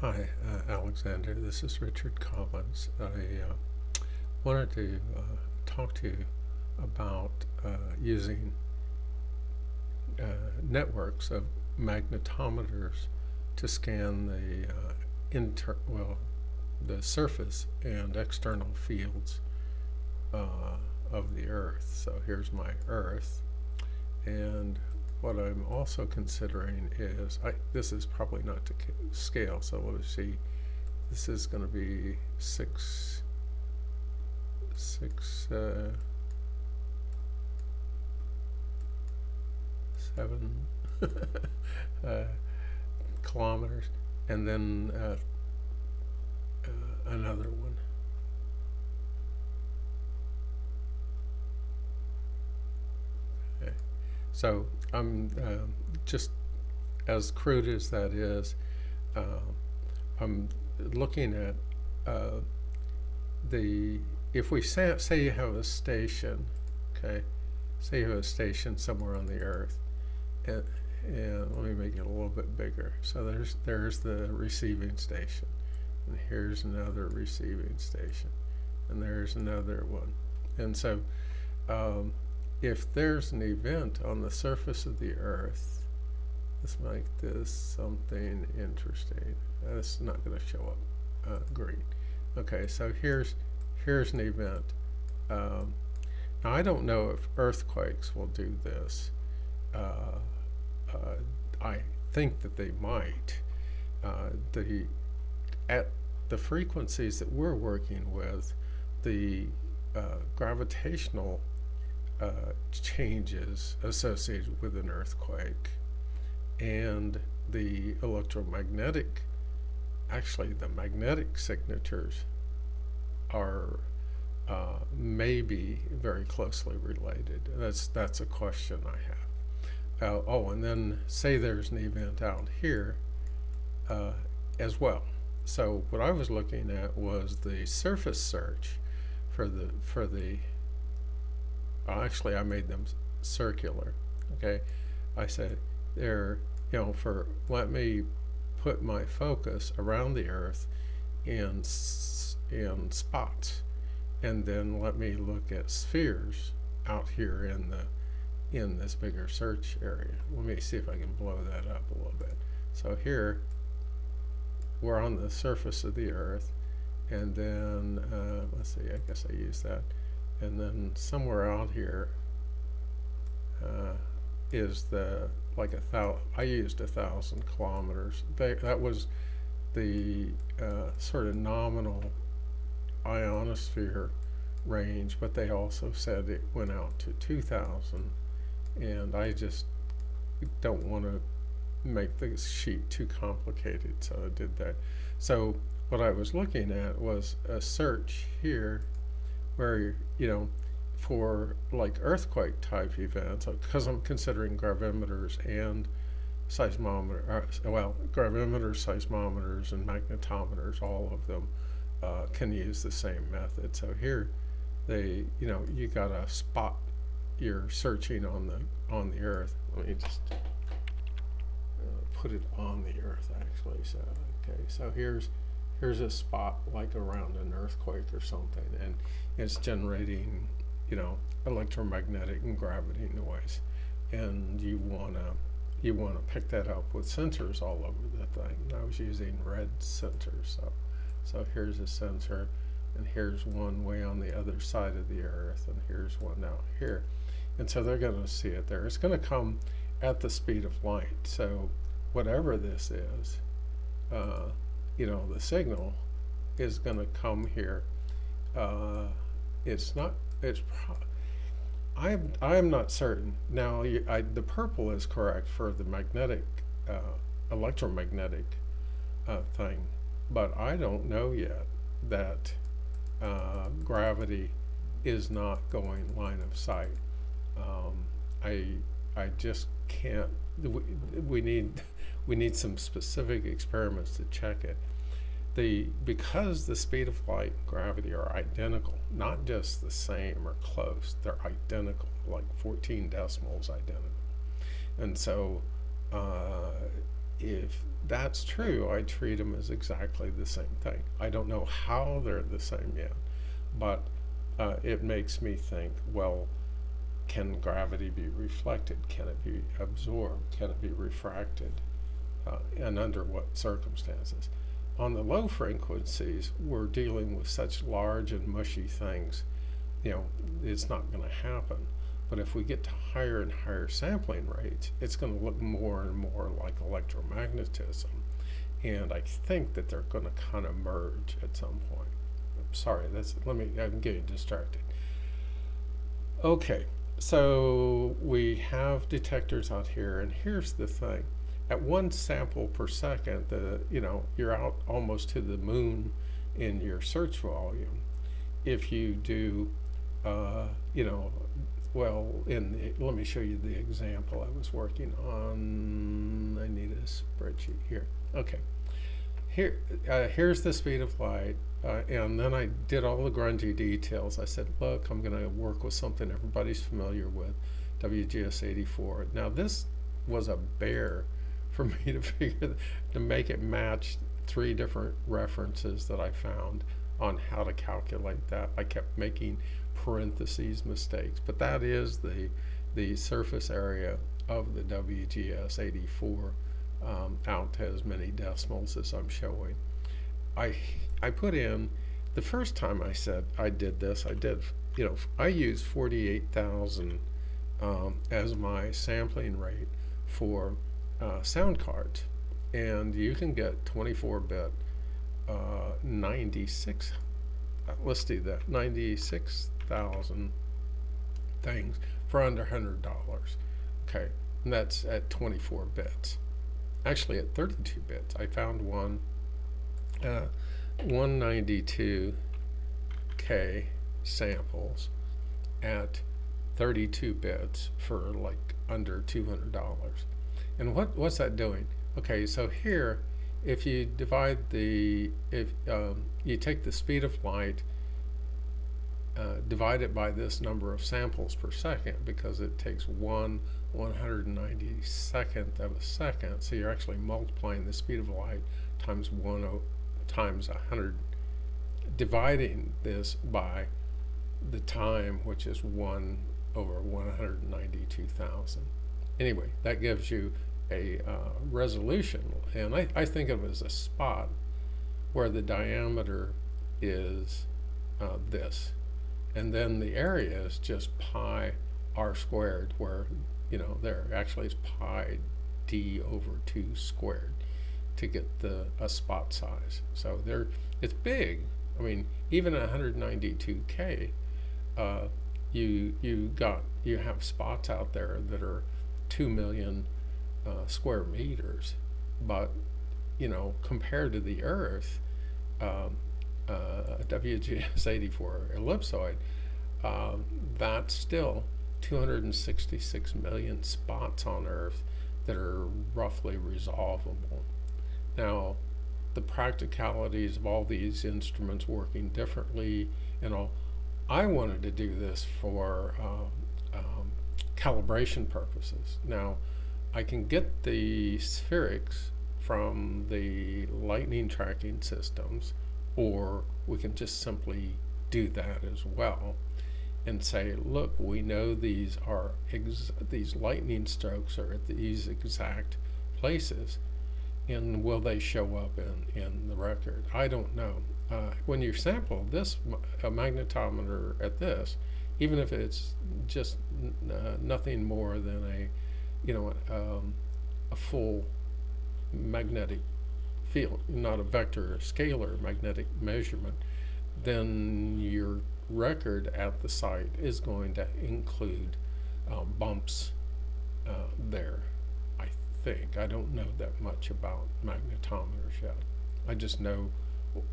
Hi, Alexander. This is Richard Collins. I wanted to talk to you about using networks of magnetometers to scan the surface and external fields of the Earth. So here's my Earth, and what I'm also considering is, this is probably not to scale, so let's see, this is going to be six 7 kilometers, and then another one. Okay. So I'm just, as crude as that is, I'm looking at if we say you have a station, okay, say you have a station somewhere on the Earth, and let me make it a little bit bigger. So there's the receiving station, and here's another receiving station, and there's another one. And so if there's an event on the surface of the Earth, let's make this something interesting. It's not going to show up green. Okay, so here's an event. Now I don't know if earthquakes will do this. I think that they might. At the frequencies that we're working with, the gravitational changes associated with an earthquake and the electromagnetic, actually the magnetic signatures are maybe very closely related. That's a question I have. And then say there's an event out here as well. So what I was looking at was the surface search for the actually I made them circular. Okay, I said let me put my focus around the Earth in spots, and then let me look at spheres out here in this bigger search area. Let me see if I can blow that up a little bit. So here we're on the surface of the Earth, and then let's see, I guess I used that, and then somewhere out here is I used 1,000 kilometers. That was the sort of nominal ionosphere range, but they also said it went out to 2,000, and I just don't want to make the sheet too complicated, so I did that. So what I was looking at was a search here where, for like earthquake type events, because I'm considering gravimeters and gravimeters, seismometers, and magnetometers, all of them can use the same method. So here you got a spot you're searching on the Earth. Let me just put it on the Earth, actually. So okay, so here's a spot like around an earthquake or something, and it's generating electromagnetic and gravity noise, and you want to pick that up with sensors all over the thing. And I was using red sensors, so here's a sensor, and here's one way on the other side of the Earth, and here's one out here, and so they're going to see it there. It's going to come at the speed of light, so whatever this is, the signal is going to come here. I'm not certain. Now, the purple is correct for the magnetic, electromagnetic thing, but I don't know yet that gravity is not going line of sight. I just can't. We need some specific experiments to check it. Because the speed of light and gravity are identical, not just the same or close, they're identical, like 14 decimals identical. And so if that's true, I treat them as exactly the same thing. I don't know how they're the same yet, but it makes me think, well, can gravity be reflected? Can it be absorbed? Can it be refracted? And under what circumstances? On the low frequencies, we're dealing with such large and mushy things, it's not going to happen. But if we get to higher and higher sampling rates, it's going to look more and more like electromagnetism. And I think that they're going to kind of merge at some point. Sorry, I'm getting distracted. Okay, so we have detectors out here, and here's the thing. At 1 sample per second, you're out almost to the moon in your search volume. If you do, let me show you the example I was working on. I need a spreadsheet here. Okay, here's the speed of light, and then I did all the grungy details. I said, look, I'm going to work with something everybody's familiar with, WGS 84. Now this was a bear for me to make it match 3 different references that I found on how to calculate that. I kept making parentheses mistakes, but that is the surface area of the WGS 84 out to as many decimals as I'm showing. I put in, the first time I said I did this, I used 48,000 as my sampling rate for sound cards, and you can get 24-bit 96, let's do that, 96,000 things for under $100. Okay, and that's at 24 bits. Actually, at 32 bits, I found one 192K samples at 32 bits for like under $200. And what's that doing? Okay, so here, if you divide you take the speed of light, divide it by this number of samples per second, because it takes 1/192nd of a second, so you're actually multiplying the speed of light times 100, dividing this by the time, which is 1/192,000. Anyway, that gives you a resolution, and I think of it as a spot where the diameter is this, and then the area is just pi r squared, where there actually is pi d over 2 squared to get a spot size. So it's big. I mean, even at 192K, you have spots out there that are 2 million square meters, but compared to the Earth, WGS 84 ellipsoid, that's still 266 million spots on Earth that are roughly resolvable. Now, the practicalities of all these instruments working differently and all, I wanted to do this for calibration purposes. Now, I can get the spherics from the lightning tracking systems, or we can just simply do that as well and say, look, we know these lightning strokes are at these exact places, and will they show up in the record? I don't know. When you sample this a magnetometer at this, even if it's just nothing more than a full magnetic field, not a vector or scalar magnetic measurement, then your record at the site is going to include bumps there. I think. I don't know that much about magnetometers yet. I just know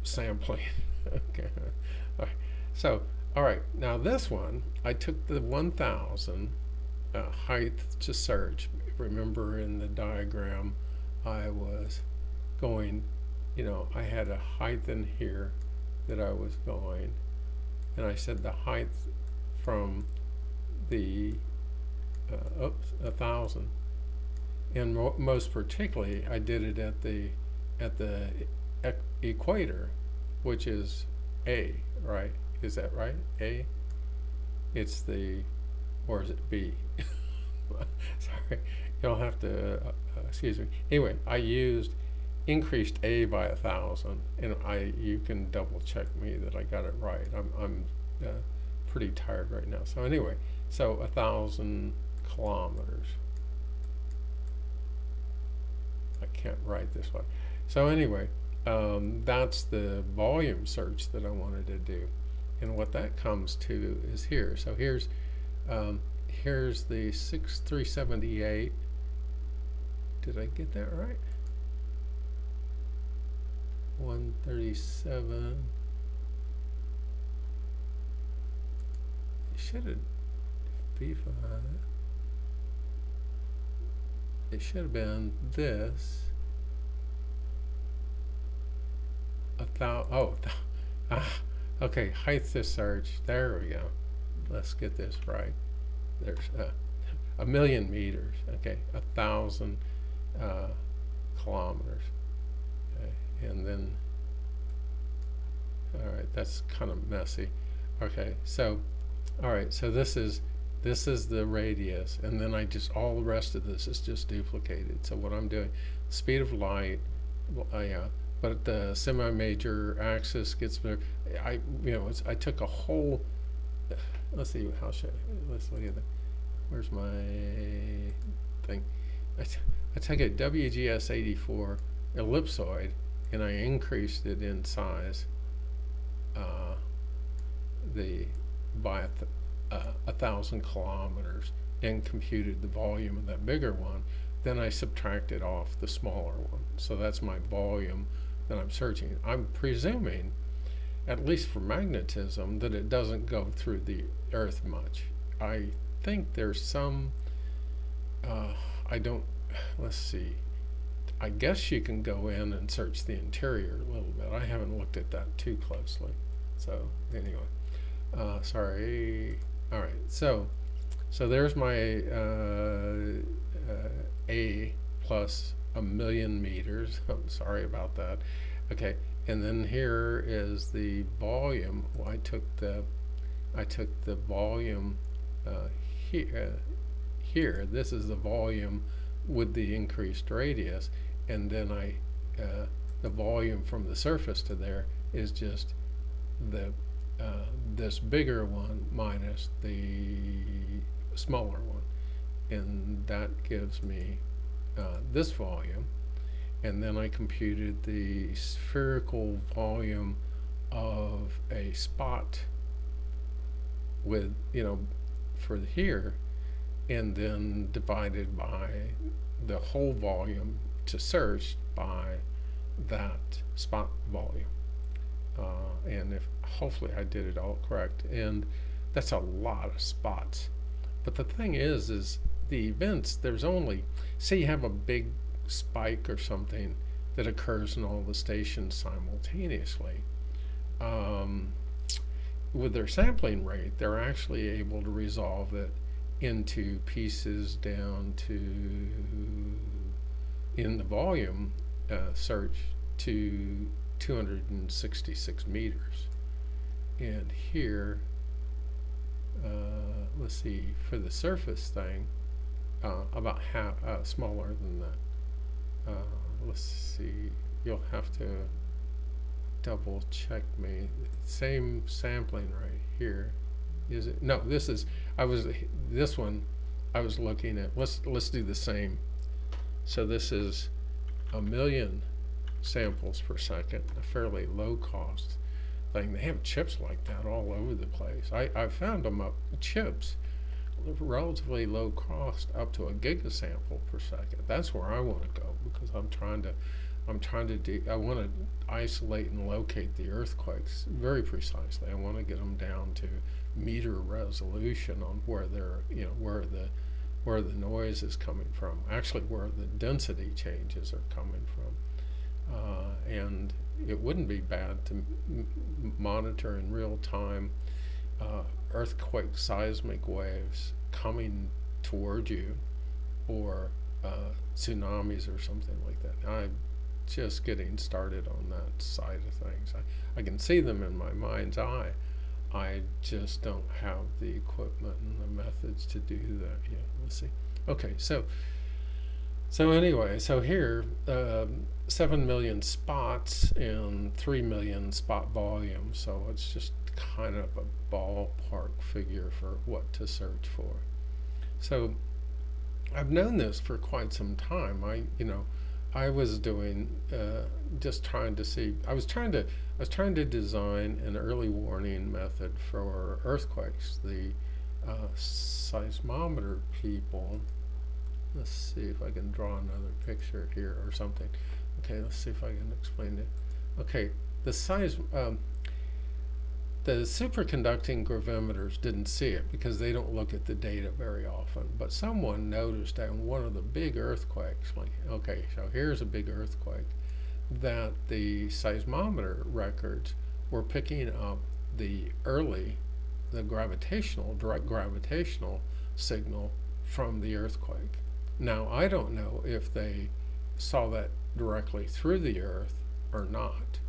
sampling. Okay. All right. So, all right. Now this one, I took the 1,000 height to search. Remember in the diagram, I was going, I had a height in here that I was going, and I said the height from the 1,000 and most particularly, I did it at the equator, which is A, right? Is that right? A? It's the, or is it B? Sorry, you'll have to excuse me. Anyway, I used increased A by 1,000, and you can double check me that I got it right. I'm pretty tired right now. So anyway, so 1,000 kilometers. I can't write this way. So anyway, that's the volume search that I wanted to do, and what that comes to is here. So here's the 6378. Did I get that right? 137. It should have B5. It should have been this. Okay, height to search. There we go. Let's get this right. There's 1,000,000 meters. Okay, 1,000 kilometers. Okay, and then, all right, that's kind of messy. Okay, so, all right, so this is the radius, and then all the rest of this is just duplicated. So what I'm doing, speed of light, but the semi-major axis gets there. I took a whole. Let's see, let's look at that. Where's my thing? I took a WGS 84 ellipsoid, and I increased it in size by 1,000 kilometers, and computed the volume of that bigger one. Then I subtracted off the smaller one. So that's my volume that I'm searching. I'm presuming, at least for magnetism, that it doesn't go through the Earth much. I think there's some, let's see. I guess you can go in and search the interior a little bit. I haven't looked at that too closely. So anyway, sorry. All right, so there's my A plus 1,000,000 meters. I'm sorry about that. Okay, and then here is the volume. Well, I took the volume here. This is the volume with the increased radius, and then the volume from the surface to there is just the this bigger one minus the smaller one, and that gives me this volume. And then I computed the spherical volume of a spot with, for here, and then divided by the whole volume to search by that spot volume. And hopefully I did it all correct, and that's a lot of spots. But the thing is the events, there's only, say you have a big spike or something that occurs in all the stations simultaneously. With their sampling rate, they're actually able to resolve it into pieces down to, in the volume search, to 266 meters. And here, let's see, for the surface thing, about half, smaller than that. Let's see, you'll have to double check me. Same sampling right here. Is it? No, this is, this one I was looking at. Let's do the same. So this is 1,000,000 samples per second, a fairly low cost thing. They have chips like that all over the place. I found them up, chips, relatively low cost, up to a gigasample per second. That's where I want to go, because I want to isolate and locate the earthquakes very precisely. I want to get them down to meter resolution on where they're, where the noise is coming from, actually where the density changes are coming from. And it wouldn't be bad to monitor in real time earthquake seismic waves coming toward you, or tsunamis or something like that. I'm just getting started on that side of things. I can see them in my mind's eye. I just don't have the equipment and the methods to do that yet. We'll see. Okay, so anyway, so here, 7 million spots and 3 million spot volume. So it's just kind of a ballpark figure for what to search for. So I've known this for quite some time. I was doing just trying to see. I was trying to design an early warning method for earthquakes. The seismometer people. Let's see if I can draw another picture here or something. Okay, let's see if I can explain it. Okay, the superconducting gravimeters didn't see it because they don't look at the data very often. But someone noticed on one of the big earthquakes, like, okay, so here's a big earthquake, that the seismometer records were picking up the direct gravitational signal from the earthquake. Now, I don't know if they saw that directly through the earth or not.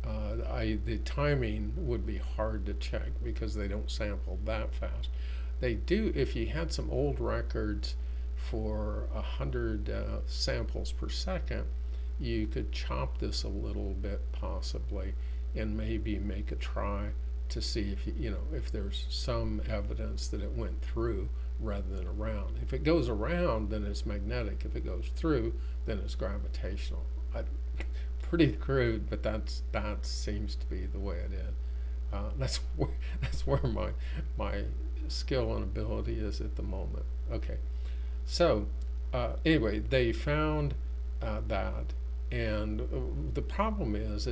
The timing would be hard to check because they don't sample that fast. They do, if you had some old records for 100 samples per second, you could chop this a little bit possibly and maybe make a try to see if there's some evidence that it went through rather than around. If it goes around, then it's magnetic. If it goes through, then it's gravitational. Pretty crude, but that seems to be the way it is. That's where my skill and ability is at the moment. Okay, so anyway, they found that, and the problem is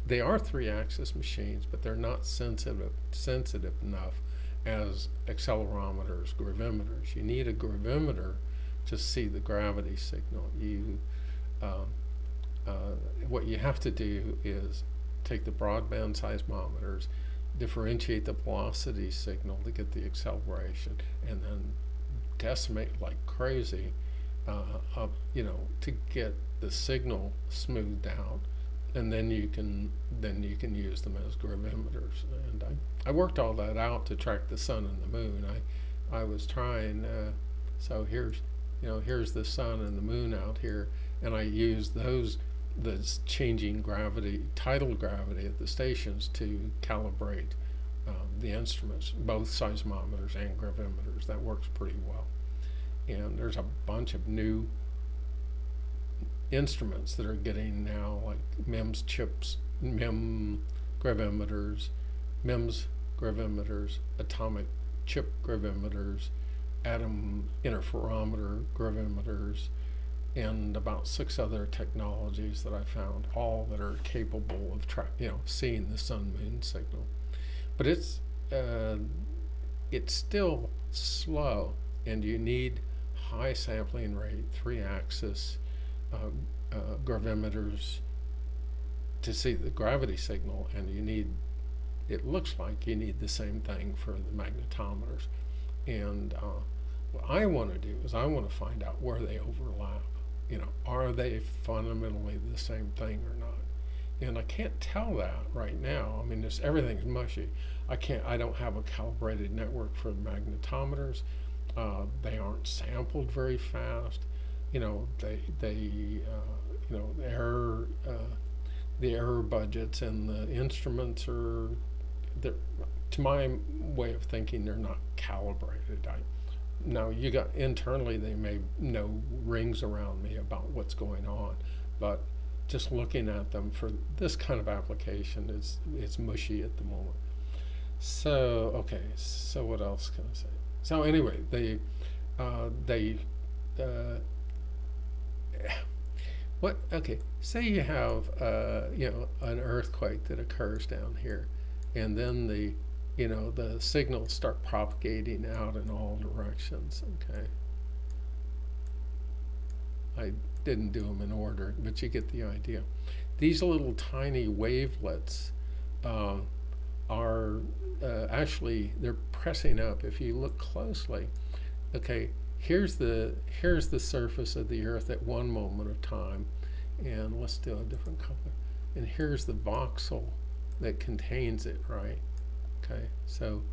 they are 3-axis machines, but they're not sensitive enough as accelerometers, gravimeters. You need a gravimeter to see the gravity signal. What you have to do is take the broadband seismometers, differentiate the velocity signal to get the acceleration, and then decimate like crazy to get the signal smoothed out, and then you can use them as gravimeters. And I worked all that out to track the sun and the moon. I was trying. So here's the sun and the moon out here, and I used the changing tidal gravity at the stations to calibrate the instruments, both seismometers and gravimeters. That works pretty well. And there's a bunch of new instruments that are getting now, like MEMS chips, MEMS gravimeters, atomic chip gravimeters, atom interferometer gravimeters, and about 6 other technologies that I found, all that are capable of seeing the sun-moon signal. But it's still slow, and you need high sampling rate, 3-axis gravimeters to see the gravity signal, and it looks like you need the same thing for the magnetometers. And what I want to do is I want to find out where they overlap. Are they fundamentally the same thing or not? And I can't tell that right now. I mean, everything's mushy. I don't have a calibrated network for magnetometers. They aren't sampled very fast. The error budgets and the instruments to my way of thinking, they're not calibrated. Now, internally, they may know rings around me about what's going on, but just looking at them for this kind of application, it's mushy at the moment. So, okay, so what else can I say? So anyway, say you have an earthquake that occurs down here, and then the signals start propagating out in all directions. Okay, I didn't do them in order, but you get the idea. These little tiny wavelets are actually, they're pressing up. If you look closely, okay, here's the surface of the Earth at one moment of time, and let's do a different color. And here's the voxel that contains it, right? Okay, so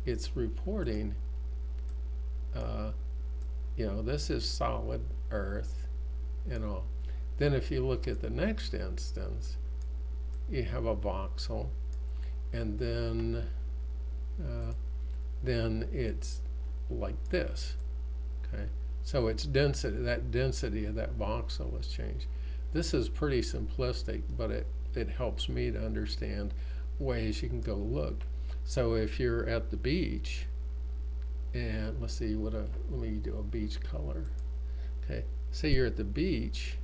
it's reporting, this is solid Earth and all. Then if you look at the next instance, you have a voxel, and then it's like this. Okay, so its density, that density of that voxel has changed. This is pretty simplistic, but it helps me to understand ways you can go look. So if you're at the beach, and let's see let me do a beach color. Okay, say you're at the beach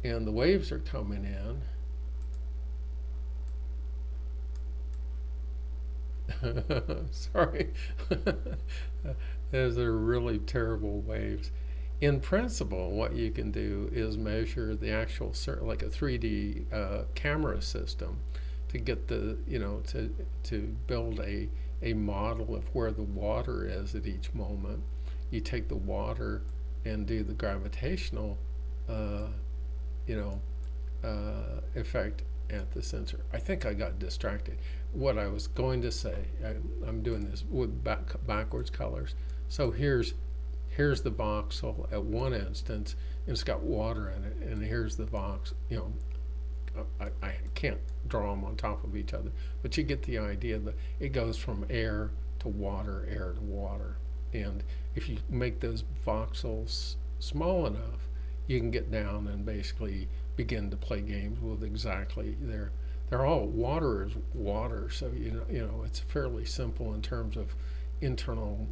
and the waves are coming in. Sorry. Those are really terrible waves. In principle, what you can do is measure the actual, like a 3D camera system, to get the, to build a model of where the water is at each moment. You take the water and do the gravitational, effect at the sensor. I think I got distracted. What I was going to say, I'm doing this with backwards colors. So here's the voxel at one instance, and it's got water in it, and here's the vox. I can't draw them on top of each other, but you get the idea that it goes from air to water, and if you make those voxels small enough, you can get down and basically begin to play games with exactly they're all water is water, so it's fairly simple in terms of internal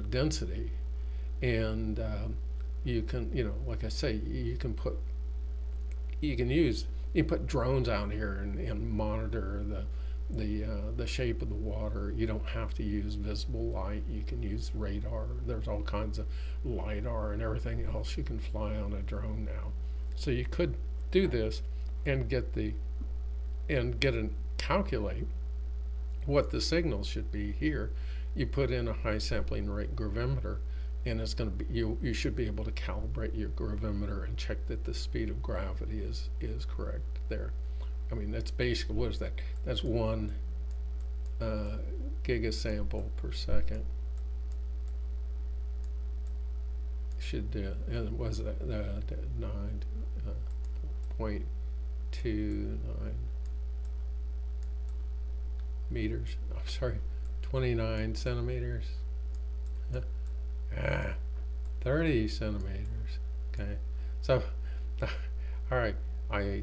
density, and you can like I say, you can put drones out here and monitor the shape of the water. You don't have to use visible light. You can use radar. There's all kinds of LiDAR and everything else you can fly on a drone now. So you could do this and calculate what the signal should be here. You put in a high sampling rate gravimeter, and it's going to be, you should be able to calibrate your gravimeter and check that the speed of gravity is correct there. I mean, that's basically, what is that? That's 1 gigasample per second. Should do, and was that 9.29 meters? I'm sorry, 29 centimeters. 30 centimeters. Okay, so all right, I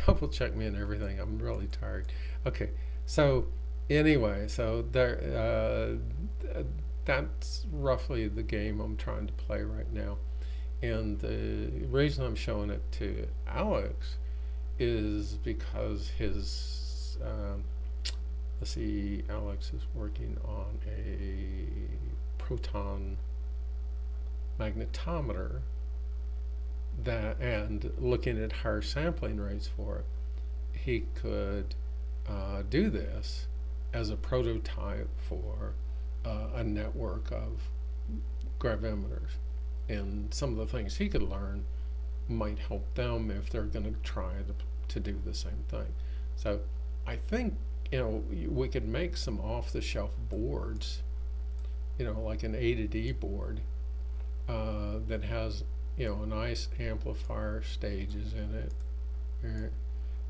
double check me and everything. I'm really tired. Okay, so anyway, so there, that's roughly the game I'm trying to play right now, and the reason I'm showing it to Alex is because his let's see, Alex is working on a proton magnetometer and looking at higher sampling rates for it. He could do this as a prototype for a network of gravimeters, and some of the things he could learn might help them if they're going to try to do the same thing. So I think we could make some off-the-shelf boards, like an A to D board that has a nice amplifier stages in it,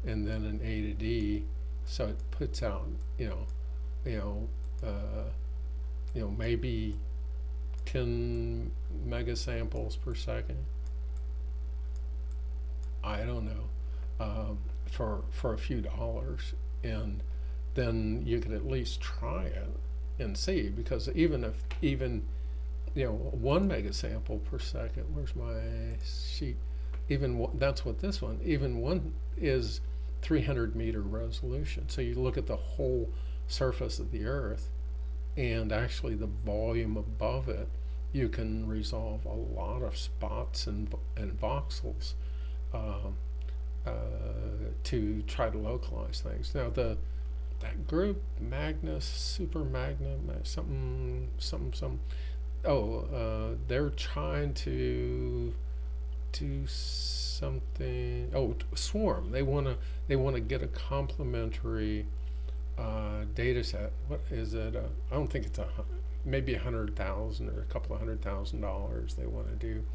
and then an A to D, so it puts out maybe 10 megasamples per second. I don't know, for a few dollars, and then you could at least try it and see, because even 1 megasample per second, where's my sheet, that's what this one, even one is 300 meter resolution. So you look at the whole surface of the Earth, and actually the volume above it, you can resolve a lot of spots and voxels to try to localize things. Now that group, Magnus, Super Magna, something, they're trying to do something. Oh, swarm. They want to get a complementary data set. What is it? I don't think it's maybe 100,000 or a couple of $100,000 they want to do,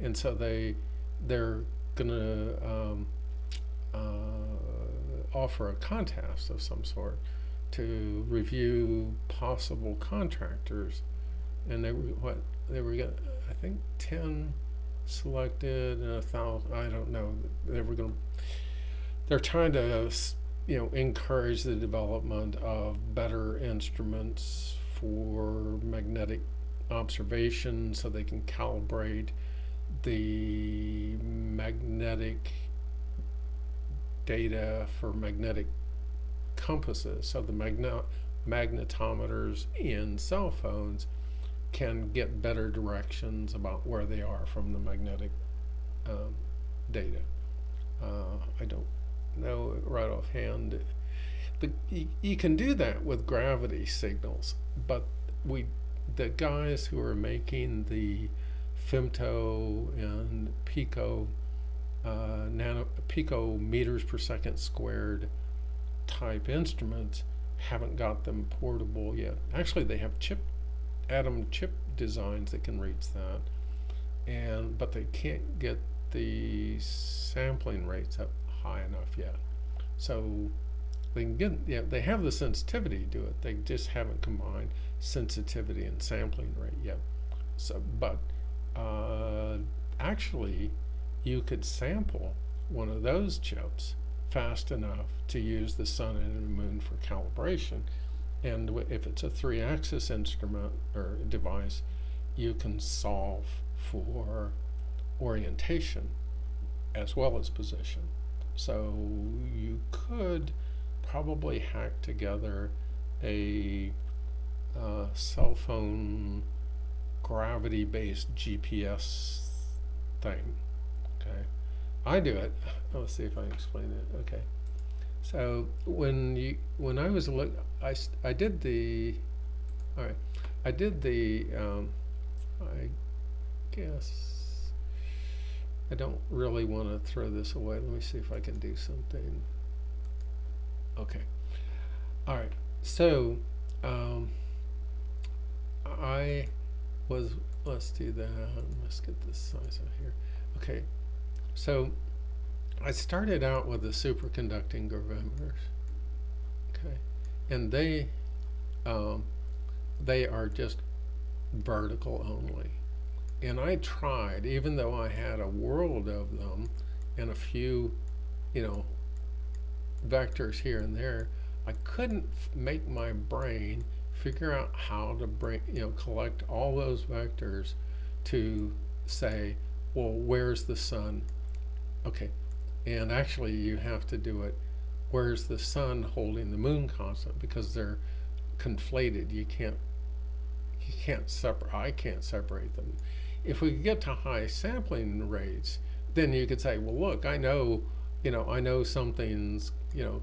and so they're gonna offer a contest of some sort to review possible contractors, and they were gonna, I think 10 selected and 1,000. I don't know. They're trying to encourage the development of better instruments for magnetic observation, so they can calibrate the magnetic data for magnetic compasses. So the magnetometers in cell phones can get better directions about where they are from the magnetic data. I don't know it right offhand. You can do that with gravity signals, but the guys who are making the femto and pico meters per second squared type instruments haven't got them portable yet. Actually, they have atom chip designs that can reach that, but they can't get the sampling rates up high enough yet. So they can get, they have the sensitivity to do it. They just haven't combined sensitivity and sampling rate yet. So, but actually, you could sample one of those chips fast enough to use the sun and the moon for calibration. And if it's a 3-axis instrument or device, you can solve for orientation as well as position. So you could probably hack together a cell phone gravity-based GPS thing. Okay, I do it. Let's see if I can explain it. Okay, so when I was I did the I guess I don't really want to throw this away. Let me see if I can do something. Okay. All right. So let's do that. Let's get this size out here. Okay. So I started out with the superconducting gravimeters. Okay. And they are just vertical only. And I tried, even though I had a world of them and a few, vectors here and there, I couldn't make my brain figure out how to collect all those vectors to say, well, where's the sun? Okay, and actually you have to do it, where's the sun holding the moon constant, because they're conflated. You can't separate. I can't separate them. If we get to high sampling rates, then you could say, well, look, I know something's,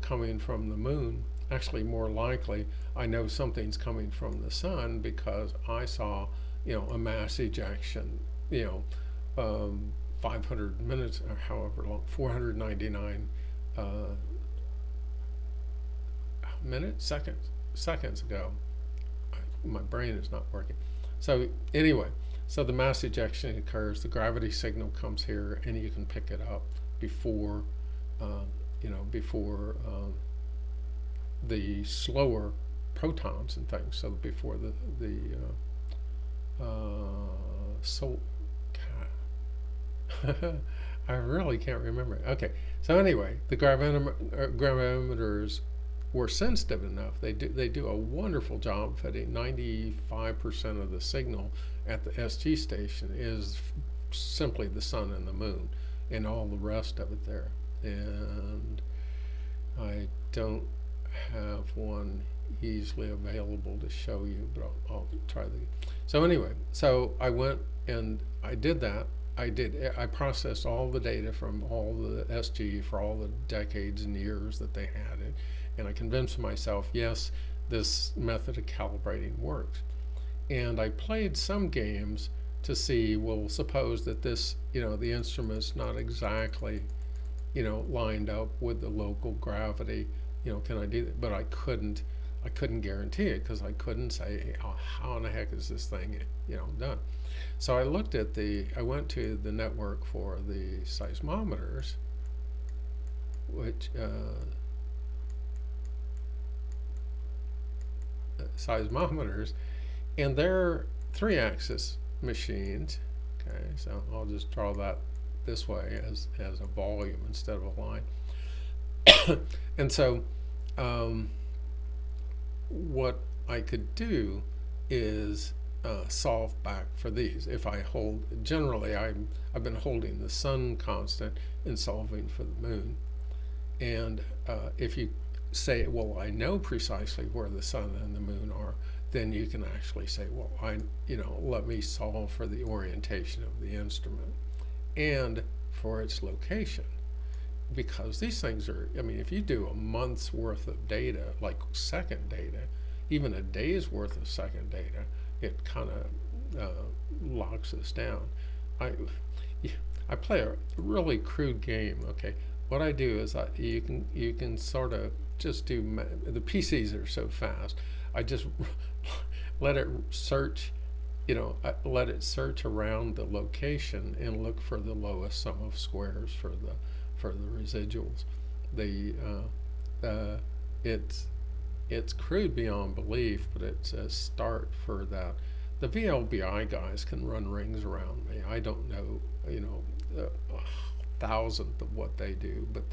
coming from the moon. Actually, more likely, I know something's coming from the sun because I saw, a mass ejection, 500 minutes or however long, 499 seconds ago. My brain is not working. So anyway, so the mass ejection occurs, the gravity signal comes here, and you can pick it up before, the slower protons and things. So before so, I really can't remember it. Okay, so anyway, the gravimeters were sensitive enough. They do a wonderful job fitting. 95% of the signal at the SG station is simply the sun and the moon, and all the rest of it there. And I don't have one easily available to show you, but I'll try so anyway, so I went and I did that. I processed all the data from all the SG for all the decades and years that they had it, and I convinced myself, yes, this method of calibrating works. And I played some games to see, well, suppose that this, the instrument's not exactly, lined up with the local gravity, can I do that? But I couldn't guarantee it, because I couldn't say, oh, how in the heck is this thing, done? So I went to the network for the seismometers, which, and they're 3-axis machines. Okay, so I'll just draw that this way as a volume instead of a line. And so what I could do is solve back for these. If I hold, generally I've been holding the sun constant and solving for the moon. And if you say, well, I know precisely where the sun and the moon are, then you can actually say, well, let me solve for the orientation of the instrument and for its location. Because these things are, if you do a month's worth of data, like second data, even a day's worth of second data, it kind of locks us down. I play a really crude game. Okay, what I do is you can sort of just do, the PCs are so fast, I just let it search, let it search around the location and look for the lowest sum of squares for the residuals. It's crude beyond belief, but it's a start for that. The VLBI guys can run rings around me. I don't know, a thousandth of what they do, but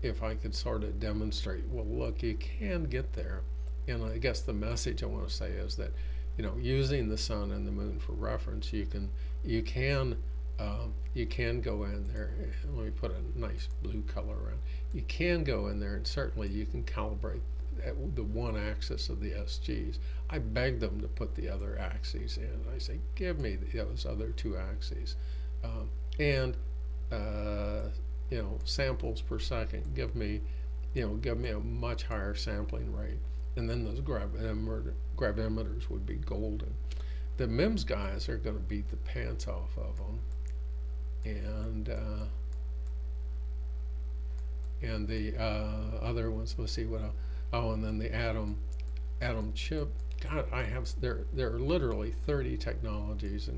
if I could sort of demonstrate, well, look, you can get there. And I guess the message I want to say is that, using the sun and the moon for reference, you can go in there. Let me put a nice blue color around. You can go in there, and certainly you can calibrate the one axis of the SGs. I beg them to put the other axes in. I say, give me those other two axes, and samples per second. Give me a much higher sampling rate, and then those gravimeters would be golden. The MEMS guys are going to beat the pants off of them, and the other ones. Let's see what else. Oh, and then the atom chip. God, there are literally 30 technologies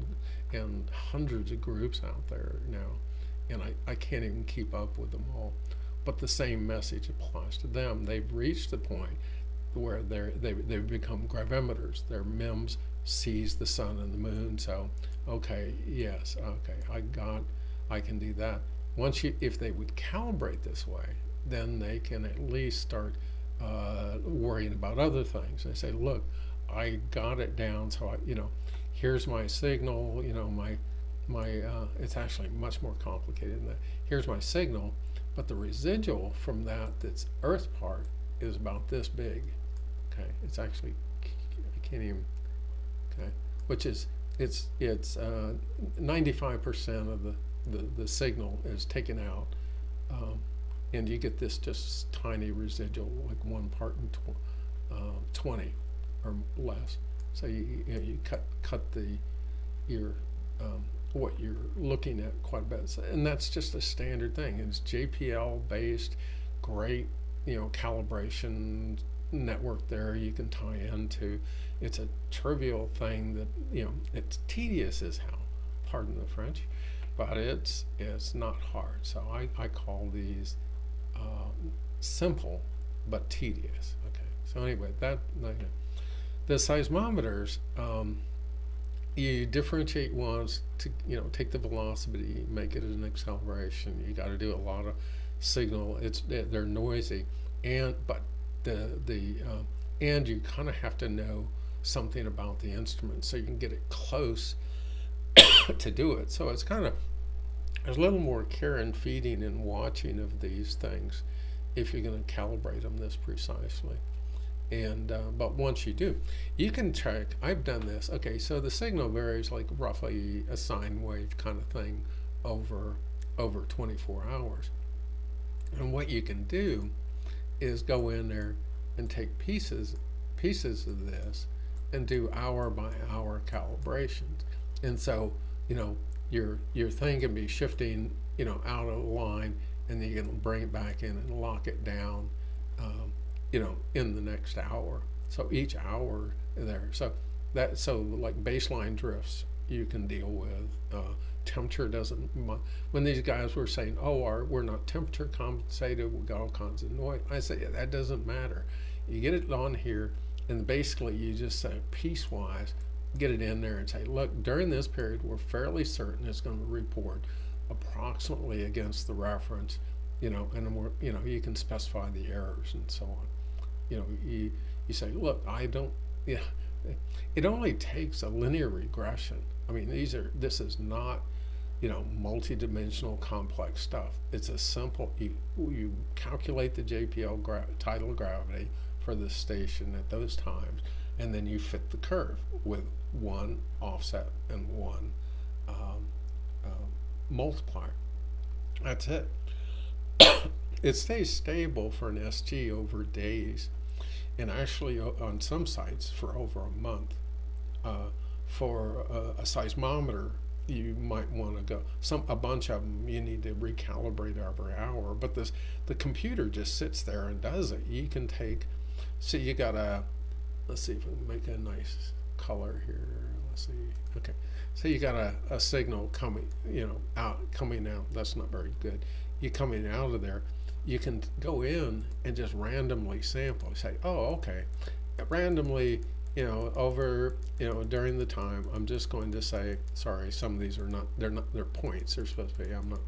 and hundreds of groups out there now, and I can't even keep up with them all. But the same message applies to them. They've reached the point where they've become gravimeters. Their MEMS sees the sun and the moon. So, okay, yes, okay, I can do that. If they would calibrate this way, then they can at least start worrying about other things. They say, look, I got it down, so here's my signal. It's actually much more complicated than that. Here's my signal, but the residual from that's Earth part is about this big. Okay, it's actually, I can't even. Okay, which is it's 95% of the signal is taken out, and you get this just tiny residual, like 1 part in 20 or less. So you cut what you're looking at quite a bit, and that's just a standard thing. It's JPL based, great, calibration network there you can tie into. It's a trivial thing that it's tedious as hell, pardon the French, but it's not hard. So I call these simple but tedious. Okay, so anyway, the seismometers, you differentiate ones to take the velocity, make it an acceleration. You got to do a lot of signal. They're noisy, and you kind of have to know something about the instrument so you can get it close to do it. So it's kind of, there's a little more care and feeding and watching of these things if you're going to calibrate them this precisely. And but once you do, you can track. I've done this. Okay, so the signal varies like roughly a sine wave kind of thing over 24 hours. And what you can do is go in there and take pieces of this and do hour by hour calibrations. And so, you know, your thing can be shifting, you know, out of line, and then you can bring it back in and lock it down, you know, in the next hour. So each hour there. So like baseline drifts you can deal with. Temperature doesn't. When these guys were saying, "Oh, we're not temperature compensated, we got all kinds of noise," I say, yeah, that doesn't matter. You get it on here, and basically you just say piecewise, get it in there and say, look, during this period, we're fairly certain it's going to report approximately against the reference, you know, and we're, you know, you can specify the errors and so on. You know, you say, look, I don't, yeah, it only takes a linear regression. I mean, this is not, you know, multi-dimensional complex stuff. It's a simple, you calculate the JPL tidal gravity for the station at those times, and then you fit the curve with one offset and one multiplier. That's it. It stays stable for an SG over days, and actually on some sites for over a month. For a seismometer, you might want to go a bunch of them you need to recalibrate every hour, but the computer just sits there and does it. You can take, so you got let's see if we can make a nice color here. Let's see. Okay, so you got a signal coming, you know, coming out. That's not very good. You coming out of there, you can go in and just randomly sample. Say, oh, okay, randomly, you know, over, you know, during the time, I'm just going to say, sorry, some of these are not, they're points. They're supposed to be, I'm not.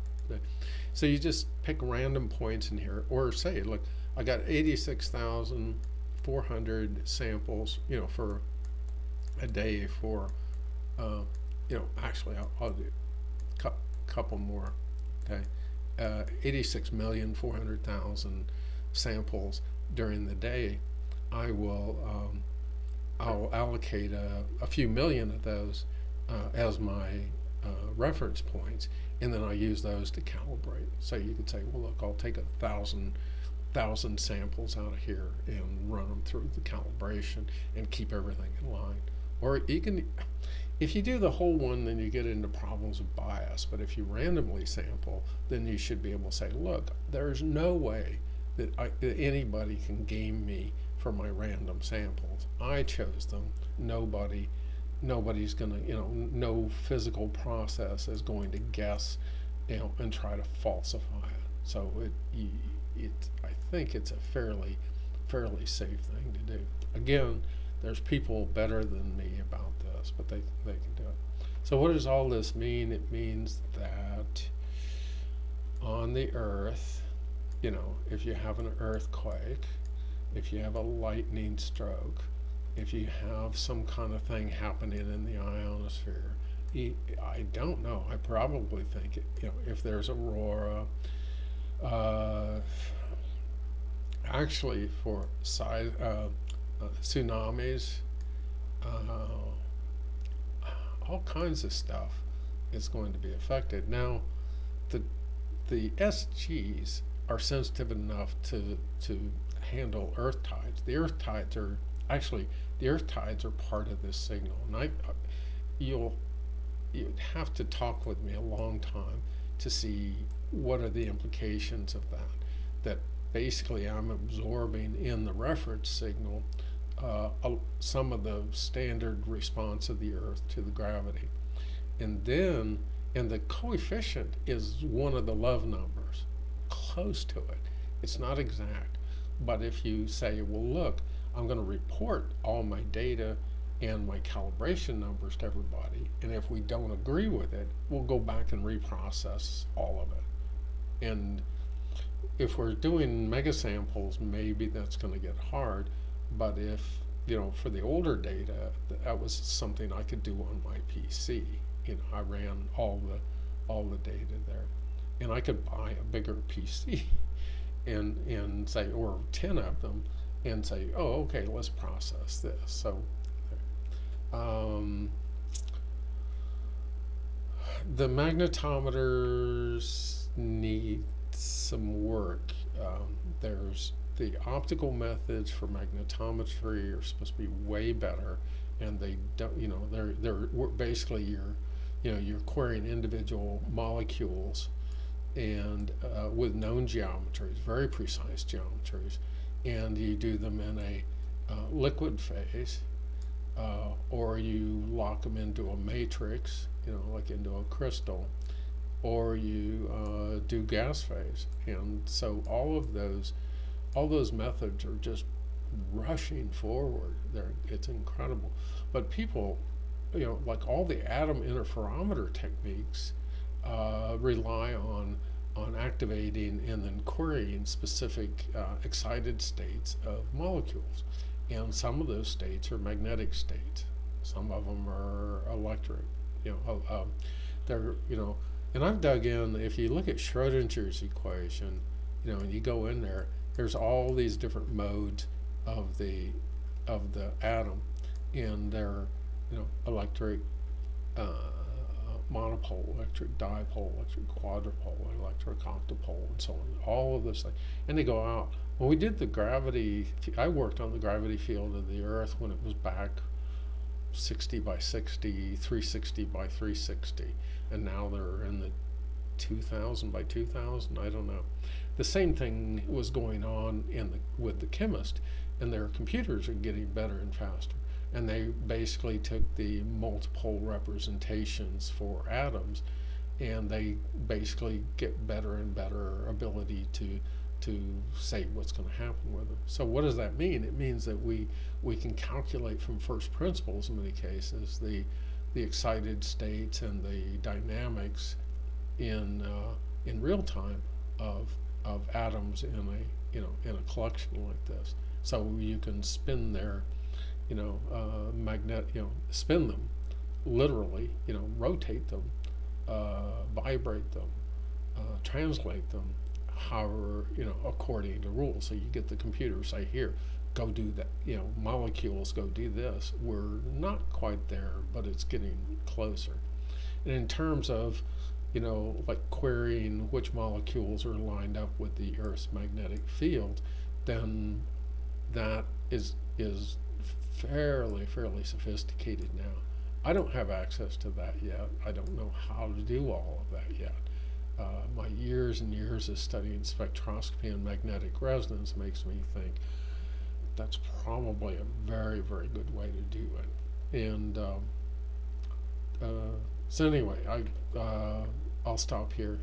So you just pick random points in here, or say, look, I got 86,400 samples, you know, for a day for, you know, actually I'll do a couple more, okay. 86,400,000 samples during the day. I will, I'll allocate a few million of those as my reference points, and then I'll use those to calibrate. So you could say, well, look, I'll take 1,000 samples out of here and run them through the calibration and keep everything in line. Or you can, if you do the whole one, then you get into problems of bias. But if you randomly sample, then you should be able to say, look, there's no way that anybody can game me for my random samples. I chose them. Nobody's gonna, you know, no physical process is going to guess, you know, and try to falsify it. So I think it's a fairly safe thing to do. Again, there's people better than me about this, but they can do it. So what does all this mean? It means that on the Earth, you know, if you have an earthquake, if you have a lightning stroke, if you have some kind of thing happening in the ionosphere, I don't know. I probably think, you know, if there's aurora, actually for tsunamis, all kinds of stuff is going to be affected. Now, the SGs are sensitive enough to handle earth tides. The earth tides are part of this signal, and you'd have to talk with me a long time to see what are the implications of that. That basically I'm absorbing in the reference signal some of the standard response of the Earth to the gravity, and the coefficient is one of the love numbers, close to it. It's not exact, but if you say, well, look, I'm going to report all my data and my calibration numbers to everybody, and if we don't agree with it, we'll go back and reprocess all of it. And if we're doing mega samples, maybe that's going to get hard, but if, you know, for the older data, that was something I could do on my PC. You know, I ran all the data there, and I could buy a bigger PC and say, or 10 of them, and say, oh, okay, let's process this. So the magnetometers need some work. There's the optical methods for magnetometry are supposed to be way better, and they don't, you know, basically you're querying individual molecules and with known geometries, very precise geometries, and you do them in a liquid phase, or you lock them into a matrix, you know, like into a crystal, or you do gas phase. And so all those methods are just rushing forward. It's incredible. But people, you know, like all the atom interferometer techniques rely on activating and then querying specific excited states of molecules. And some of those states are magnetic states. Some of them are electric. You know, they're, you know, and I've dug in. If you look at Schrodinger's equation, you know, and you go in there, there's all these different modes of the atom, and they're, you know, electric, monopole, electric dipole, electric quadrupole, electric octopole, and so on. All of those things, and they go out. When we did the gravity, I worked on the gravity field of the Earth when it was back 60 by 60, 360 by 360, and now they're in the 2000 by 2000. I don't know. The same thing was going on with the chemist, and their computers are getting better and faster. And they basically took the multiple representations for atoms, and they basically get better and better ability to say what's going to happen with them. So what does that mean? It means that we can calculate from first principles in many cases the excited states and the dynamics in real time of atoms in a collection like this. So you can spin their spin them literally, rotate them, vibrate them, translate them, however, according to rules. So you get the computer say, here, go do that, molecules go do this. We're not quite there, but it's getting closer. And in terms of, like querying which molecules are lined up with the Earth's magnetic field, then that is fairly sophisticated now. I don't have access to that yet. I don't know how to do all of that yet. My years and years of studying spectroscopy and magnetic resonance makes me think that's probably a very, very good way to do it. And so anyway, I'll stop here.